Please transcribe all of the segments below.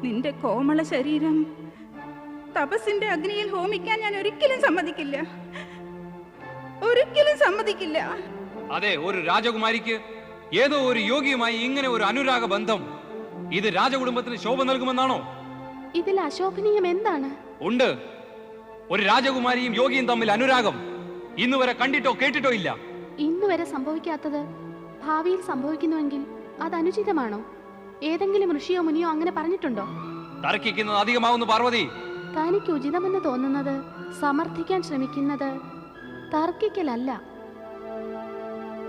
നിന്റെ കോമള ശരീരം തപസ്സിന്റെ അഗ്നിയിൽ ഹോമിക്കാൻ ഞാൻ ഒരിക്കലും സമ്മതിക്കില്ല, ഒരിക്കലും സമ്മതിക്കില്ല. അതെ, ഒരു രാജകുമാരിക്ക് ഏതോ ഒരു യോഗിയുമായി ഇങ്ങനെ ഒരു അനുരാഗ ബന്ധം ഇത് രാജകുടുംബത്തിന് ശോഭ നൽകുമെന്നാണോ? ഇതിൽ അശോഭനീയം എന്താണ്? ഉണ്ട്. ഒരു രാജകുമാരിയും യോഗിയും തമ്മിൽ അനുരാഗം ഇന്നുവരെ കണ്ടിട്ടോ കേട്ടിട്ടോ ഇല്ല. ഇന്നുവരെ സംഭവിക്കാത്തത് ഭാവിയിൽ സംഭവിക്കുന്നുവെങ്കിൽ അത് അനുചിതമാണോ? ഏതെങ്കിലും ഋഷിയോ മുനിയോ അങ്ങനെ പറഞ്ഞിട്ടുണ്ടോ? തർക്കിക്കുന്നത് അധികമാവുന്നു പാർവതി. തനിക്ക് ഉചിതമെന്ന് തോന്നുന്നത് സമർത്ഥിക്കാൻ ശ്രമിക്കുന്നത് തർക്കിക്കലല്ല.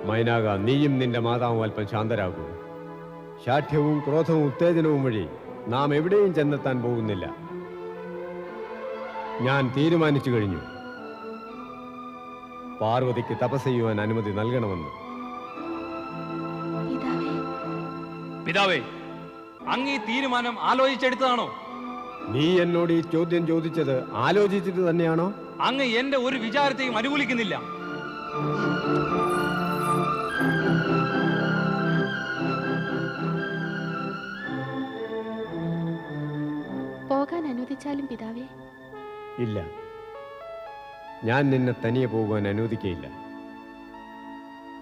മൈനാക, നീയും നിന്റെ മാതാവും അല്പം ശാന്തരാകൂ. ശാഠ്യവും ക്രോധവും ഉത്തേജനവും വഴി നാം എവിടെയും ചെന്നെത്താൻ പോകുന്നില്ല. ഞാൻ തീരുമാനിച്ചു കഴിഞ്ഞു. പാർവതിക്ക് തപസ് ചെയ്യുവാൻ അനുമതി നൽകണമെന്ന്. പിതാവേ, അങ്ങ് ഈ തീരുമാനം ആലോചിച്ചെടുത്തതാണോ? നീ എന്നോട് ഈ ചോദ്യം ചോദിച്ചത് ആലോചിച്ചിട്ട് തന്നെയാണോ? അങ്ങ് എന്റെ ഒരു വിചാരത്തെയും അനുകൂലിക്കുന്നില്ല. പോകാൻ അനുവദിച്ചാലും പിതാവേ. ഇല്ല, ഞാൻ നിന്നെ തനിയെ പോകുവാൻ അനുവദിക്കയില്ല.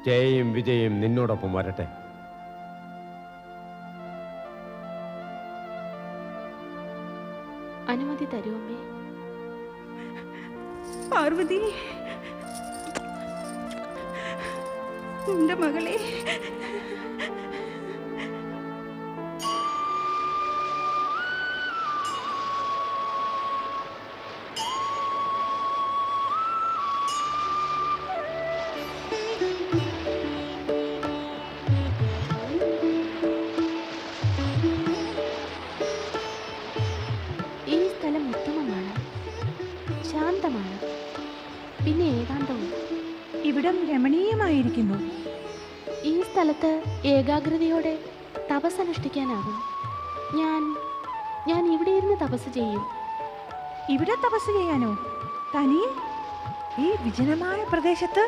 ജയയും വിജയും നിന്നോടൊപ്പം വരട്ടെ. അനുമതി തരുമേ പാർവതി, എന്റെ മകളെ. ഈ സ്ഥലം ഉത്തമമാണ്, ശാന്തമാണ്, പിന്നെ ഏകാന്തവും. ഇവിടം രമണീയമായിരിക്കുന്നു. ഈ സ്ഥലത്ത് ഏകാഗ്രതയോടെ തപസ് അനുഷ്ഠിക്കാനാകും. ഞാൻ ഇവിടെ ഇരുന്ന് തപസ് ചെയ്യും. ഇവിടെ തപസ് ചെയ്യാനോ? തനിയെ ഈ വിജനമായ പ്രദേശത്ത്?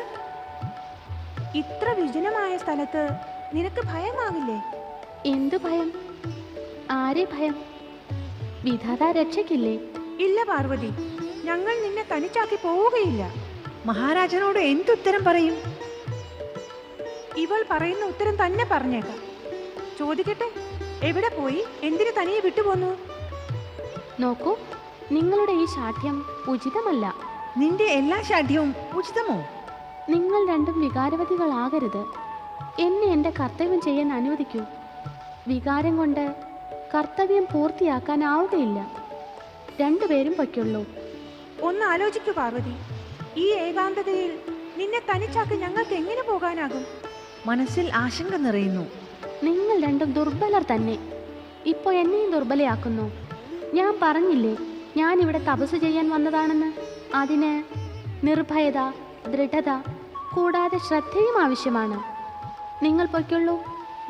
ഇത്ര വിജനമായ സ്ഥലത്ത് നിനക്ക് ഭയമാവില്ലേ? എന്തു ഭയം? ആരെ ഭയം? വിധാത രക്ഷയ്ക്കില്ലേ? ഇല്ല പാർവതി, ഞങ്ങൾ നിന്നെ തനിച്ചാക്കി പോവുകയില്ല. മഹാരാജനോട് എന്തുത്തരം പറയും? ഇവൾ പറയുന്ന ഉത്തരം തന്നെ പറഞ്ഞേക്കാം. ചോദിക്കട്ടെ, എവിടെ പോയി? എന്തിനു തനിയെ വിട്ടുപോന്നു? നോക്കൂ, നിങ്ങളുടെ ഈ ശാഠ്യം ഉചിതമല്ല. നിന്റെ എല്ലാ ശാഠ്യവും ഉചിതമോ? നിങ്ങൾ രണ്ടും വികാരവതികളാകരുത്. എന്നെ എൻ്റെ കർത്തവ്യം ചെയ്യാൻ അനുവദിക്കൂ. വികാരം കൊണ്ട് കർത്തവ്യം പൂർത്തിയാക്കാനാവുകയില്ല. രണ്ടുപേരും പൊയ്ക്കുള്ളൂ. ഒന്ന് ആലോചിക്കൂ പാർവതി, ഈ ഏകാന്തതയിൽ നിന്നെ തനിച്ചാക്കി ഞങ്ങൾക്ക് എങ്ങനെ പോകാനാകും? മനസ്സിൽ ആശങ്ക നിറയുന്നു. നിങ്ങൾ രണ്ടും ദുർബലർ തന്നെ. ഇപ്പോൾ എന്നെയും ദുർബലയാക്കുന്നു. ഞാൻ പറഞ്ഞില്ലേ ഞാനിവിടെ തപസ് ചെയ്യാൻ വന്നതാണെന്ന്. അതിന് നിർഭയത, ദൃഢത കൂടാതെ ശ്രദ്ധയും ആവശ്യമാണ്. നിങ്ങൾ പൊയ്ക്കുള്ളൂ.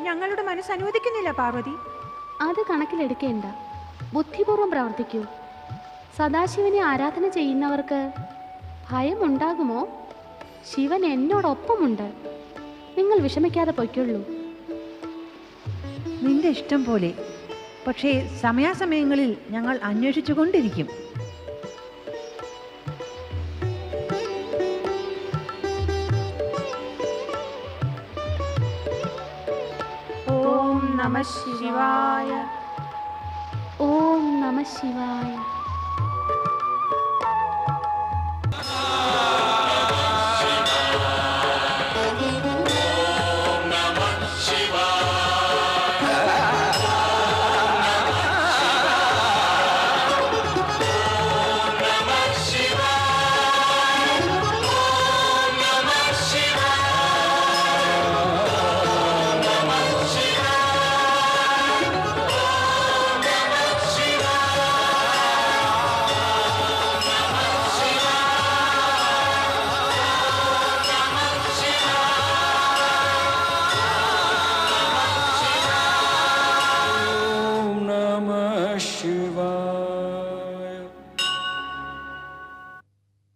ഞങ്ങളുടെ മനസ്സ് അനുവദിക്കുന്നില്ല പാർവതി. അത് കണക്കിലെടുക്കേണ്ട. ബുദ്ധിപൂർവം പ്രവർത്തിക്കൂ. സദാശിവനെ ആരാധന ചെയ്യുന്നവർക്ക് ഭയമുണ്ടാകുമോ? ശിവൻ എന്നോടൊപ്പമുണ്ട്. നിങ്ങൾ വിഷമിക്കാതെ പൊയ്ക്കുള്ളൂ. നിന്റെ ഇഷ്ടം പോലെ. പക്ഷേ സമയാസമയങ്ങളിൽ ഞങ്ങൾ അന്വേഷിച്ചുകൊണ്ടിരിക്കും. ഓം നമഃ ശിവായ. ഓം നമഃ ശിവായ.